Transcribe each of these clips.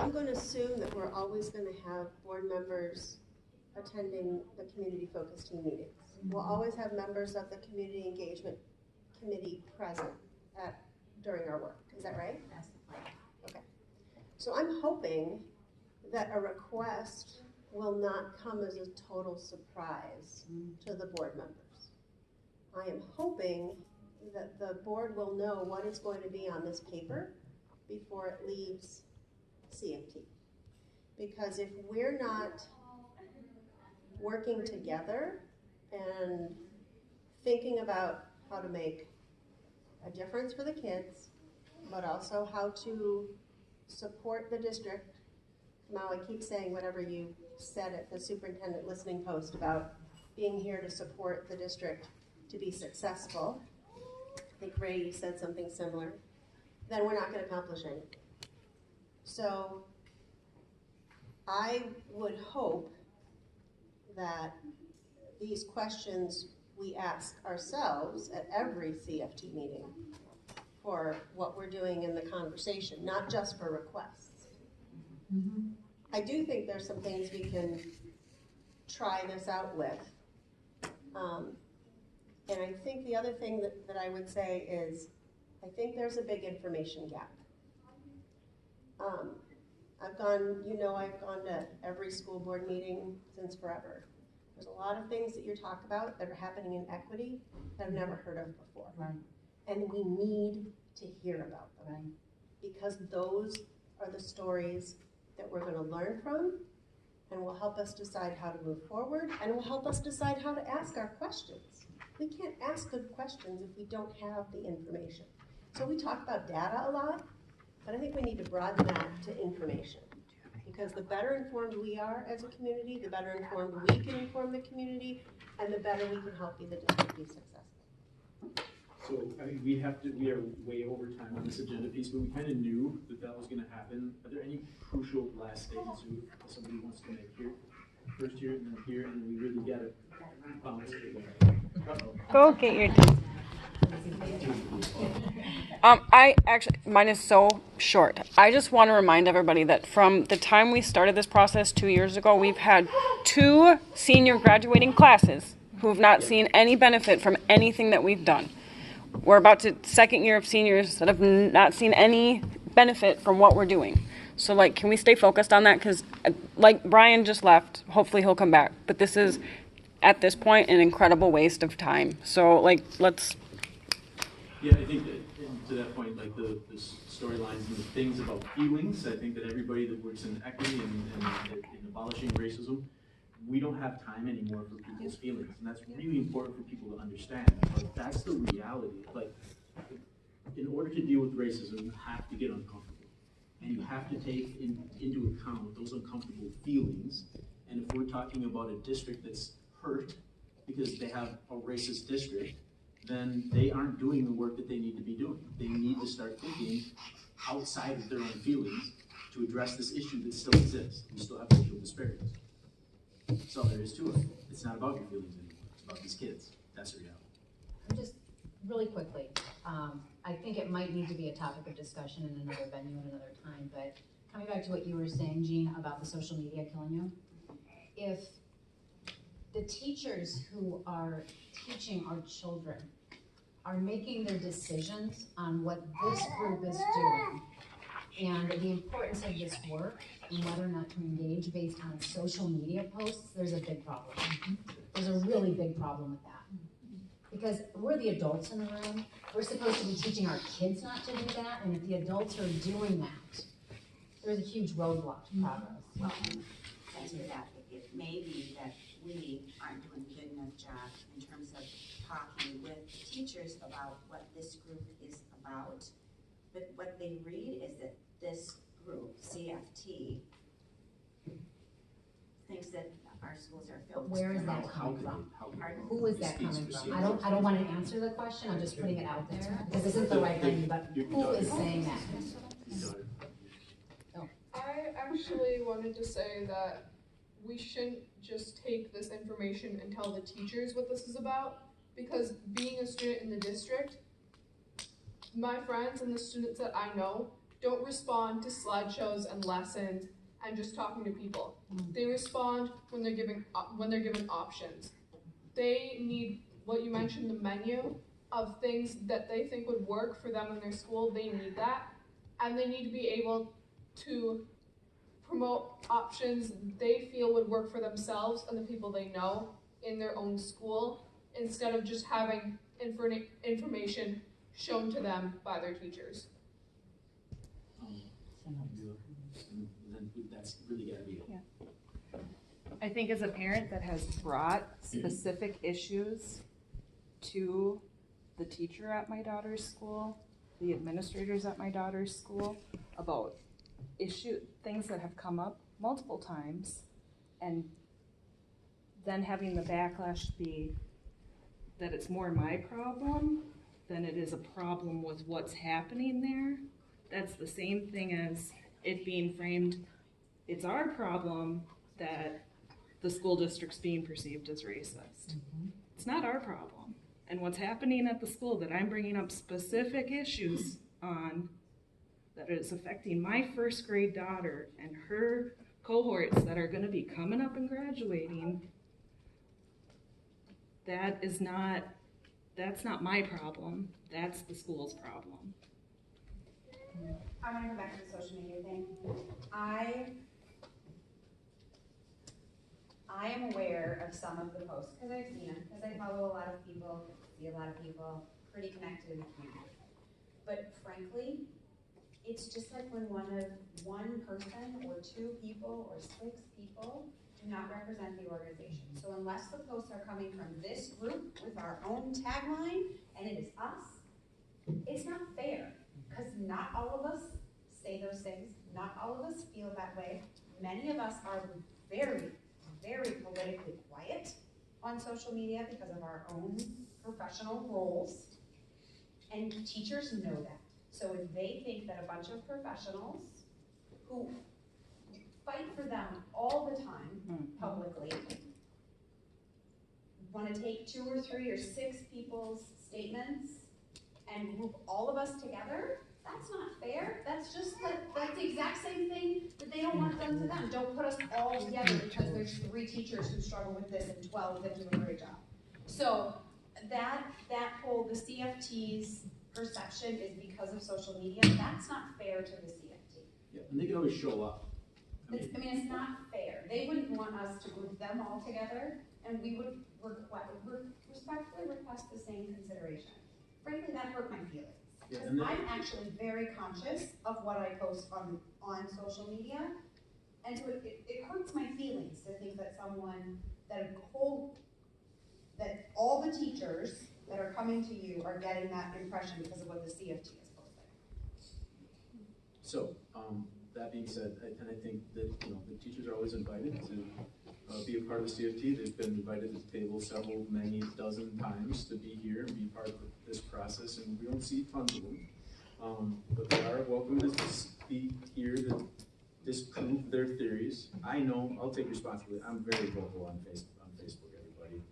I'm going to assume that we're always going to have board members attending the community focus team meetings. We'll always have members of the community engagement committee present during our work. Is that right? That's the plan. Okay. So I'm hoping that a request will not come as a total surprise to the board members. I am hoping that the board will know what is going to be on this paper before it leaves CFT. Because if we're not working together and thinking about how to make a difference for the kids, but also how to support the district. Now I keep saying whatever you said at the superintendent listening post about being here to support the district to be successful. I think Ray, you said something similar. Then we're not going to accomplish anything. So I would hope that these questions we ask ourselves at every CFT meeting for what we're doing in the conversation, not just for requests. Mm-hmm. I do think there's some things we can try this out with. And I think the other thing that I would say is, I think there's a big information gap. I've gone to every school board meeting since forever. There's a lot of things that you talk about that are happening in equity that I've never heard of before. Right. And we need to hear about them. Right. Because those are the stories that we're going to learn from and will help us decide how to move forward and will help us decide how to ask our questions. We can't ask good questions if we don't have the information. So we talk about data a lot, but I think we need to broaden that to information. Because the better informed we are as a community, the better informed we can inform the community, and the better we can help the district be successful. So I mean, we are way over time on this agenda piece, but we kind of knew that was going to happen. Are there any crucial last statements that somebody wants to make here? First here and then here, and then we really got to bounce it again. Go get your mine is so short. I just want to remind everybody that from the time we started this process 2 years ago, we've had 2 senior graduating classes who have not seen any benefit from anything that we've done. We're about to second year of seniors that have not seen any benefit from what we're doing. So can we stay focused on that? Because Brian just left, hopefully he'll come back. But this is, at this point, an incredible waste of time. So let's. Yeah, I think that, and to that point, the storylines and the things about feelings, I think that everybody that works in equity and in abolishing racism, we don't have time anymore for people's feelings. And that's really important for people to understand. But that's the reality. In order to deal with racism, you have to get uncomfortable. And you have to take into account those uncomfortable feelings. And if we're talking about a district that's hurt because they have a racist district, then they aren't doing the work that they need to be doing. They need to start thinking outside of their own feelings to address this issue that still exists. We still have racial disparities. That's all there is to it. It's not about your feelings anymore. It's about these kids. That's the reality. Just really quickly, I think it might need to be a topic of discussion in another venue at another time, but coming back to what you were saying, Jean, about the social media killing you, if the teachers who are teaching our children are making their decisions on what this group is doing and the importance of this work and whether or not to engage based on social media posts, there's a big problem. There's a really big problem with that. Because we're the adults in the room, we're supposed to be teaching our kids not to do that, and if the adults are doing that, there's a huge roadblock to progress. Well, answer that, it may be that we aren't doing a good enough job in terms of talking with teachers about what this group is about. But what they read is that this group, CFT, thinks that our schools are filled. Where is that coming from? Who is that coming from? I don't want to answer the question, I'm just putting it out there, because this isn't the right venue, but who is saying that? I actually wanted to say that we shouldn't just take this information and tell the teachers what this is about, because being a student in the district, my friends and the students that I know don't respond to slideshows and lessons and just talking to people. They respond when they're given options. They need what you mentioned, the menu of things that they think would work for them in their school. They need that, and they need to be able to promote options they feel would work for themselves and the people they know in their own school, instead of just having information shown to them by their teachers. Then that's really gotta be it. I think as a parent that has brought specific issues to the teacher at my daughter's school, the administrators at my daughter's school, about things that have come up multiple times, and then having the backlash be that it's more my problem than it is a problem with what's happening there. That's the same thing as it being framed, it's our problem that the school district's being perceived as racist. It's not our problem. And what's happening at the school that I'm bringing up specific issues on, that is affecting my first grade daughter and her cohorts that are gonna be coming up and graduating, that's not my problem, that's the school's problem. I want to go back to the social media thing. I am aware of some of the posts, because I've seen them, because I follow a lot of people, see a lot of people, pretty connected in the community. But frankly, it's just like when one person or two people or 6 people do not represent the organization. So unless the posts are coming from this group with our own tagline, and it is us, it's not fair. Because not all of us say those things, not all of us feel that way. Many of us are very, very politically quiet on social media because of our own professional roles, and teachers know that. So if they think that a bunch of professionals who fight for them all the time publicly want to take 2 or 3 or 6 people's statements and group all of us together, that's not fair. That's the exact same thing that they don't want done to them. Don't put us all together because there's 3 teachers who struggle with this and 12 that do a great job. So that whole, the CFT's perception is because of social media, that's not fair to the CFT. Yeah, and they can always show up. It's not fair. They wouldn't want us to group them all together, and we would respectfully request the same consideration. Frankly, that hurt my feelings. Yeah, Because I'm actually very conscious of what I post on social media, and so it hurts my feelings to think that that all the teachers that are coming to you are getting that impression because of what the CFT is posting. So, that being said, and I think that, the teachers are always invited to be a part of the CFT. They've been invited to the table many dozen times to be here and be part of this process, and we don't see tons of them. But they are welcome to speak here to disprove their theories. I know, I'll take responsibility. I'm very vocal on Facebook, everybody.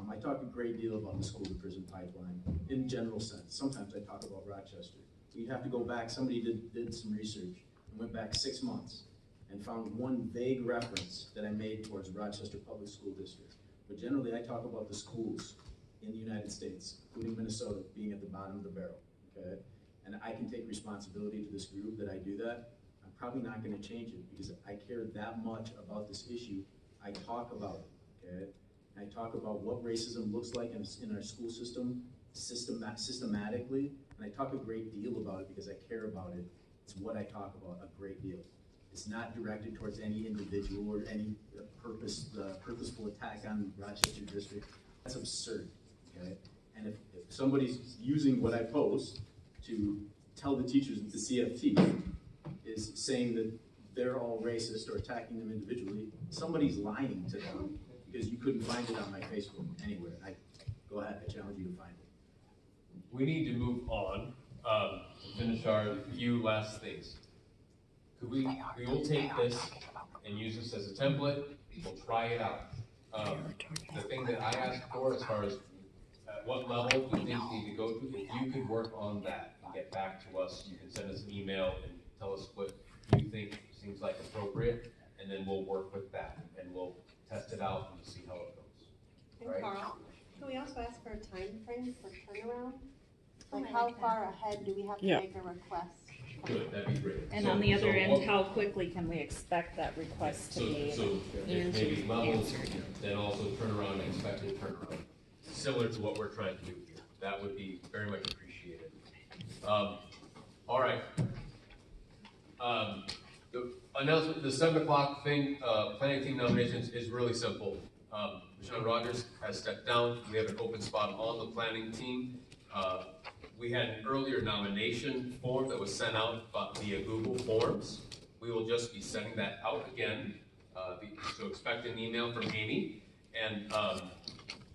I talk a great deal about the school to prison pipeline in general sense. Sometimes I talk about Rochester. You'd have to go back, somebody did some research and went back 6 months and found one vague reference that I made towards Rochester Public School District. But generally I talk about the schools in the United States, including Minnesota, being at the bottom of the barrel, okay? And I can take responsibility to this group that I do that. I'm probably not gonna change it because I care that much about this issue. I talk about it, okay? And I talk about what racism looks like in our school system systematically, and I talk a great deal about it because I care about it. It's what I talk about a great deal. It's not directed towards any individual or any purposeful attack on Rochester District. That's absurd, okay? And if somebody's using what I post to tell the teachers that the CFT is saying that they're all racist or attacking them individually, somebody's lying to them because you couldn't find it on my Facebook anywhere. Go ahead, I challenge you to find it. We need to move on to finish our few last things. We will take this and use this as a template. We'll try it out. The thing that I asked for as far as at what level do things need to go to, if you could work on that and get back to us, you can send us an email and tell us what you think seems like appropriate, and then we'll work with that, and we'll test it out and see how it goes. And Right. Carl, can we also ask for a time frame for turnaround? Like how far ahead do we have to Yeah. make a request? Good, that'd be great. And So- on the other so end, what- how quickly can we expect that request to be? So if maybe levels, then also turn around and expected turnaround, similar to what we're trying to do here. That would be very much appreciated. All right. The announcement, the 7 o'clock thing, planning team nominations is really simple. Michelle Rogers has stepped down. We have an open spot on the planning team. We had an earlier nomination form that was sent out via Google Forms. We will just be sending that out again. So expect an email from Amy. And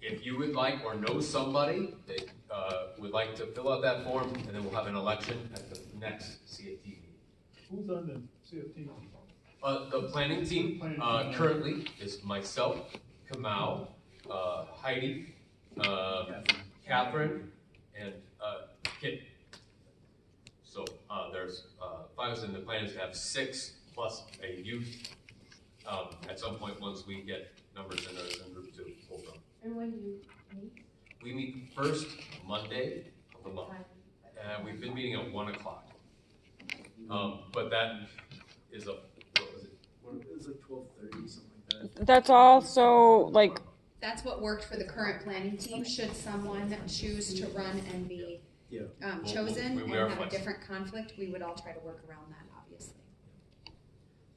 if you would like or know somebody that would like to fill out that form, and then we'll have an election at the next CFT meeting. Who's on the CFT? The planning team currently is myself, Kamau, Heidi, Catherine, and Kit. So there's 5, and the plan is to have 6 plus a youth at some point once we get numbers in a group to pull from. And when do you meet? We meet first Monday of the month. We've been meeting at 1 o'clock. But that is what was it? It was like 12:30, something like that. That's also like, That's what worked for the current planning team. Should someone choose to run and be Yeah. chosen we and are have a flexible. different conflict, we would all try to work around that, obviously.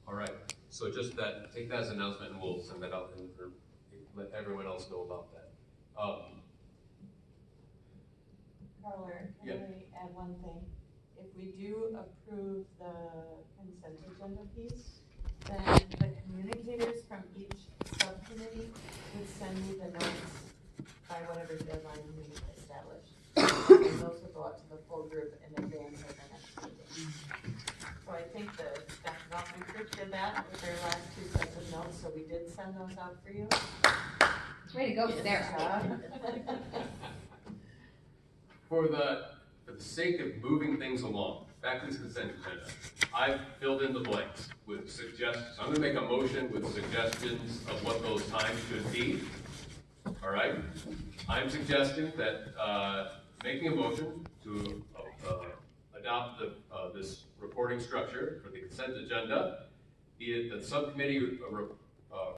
All right, so just that, take that as an announcement and we'll send that out and let everyone else know about that. Carla, Yeah. can I add one thing? If we do approve the consent agenda piece, then the communicators from each subcommittee would send me the notes by whatever deadline we established. And those will go out to the full group in advance of the next meeting. So I think the staff development group did that with their last 2 sets of notes, so we did send those out for you. Way to go, Sarah. For the sake of moving things along, back to this consent agenda, I've filled in the blanks with suggestions. I'm gonna make a motion with suggestions of what those times should be. All right? I'm suggesting that, making a motion to adopt this reporting structure for the consent agenda, be it the subcommittee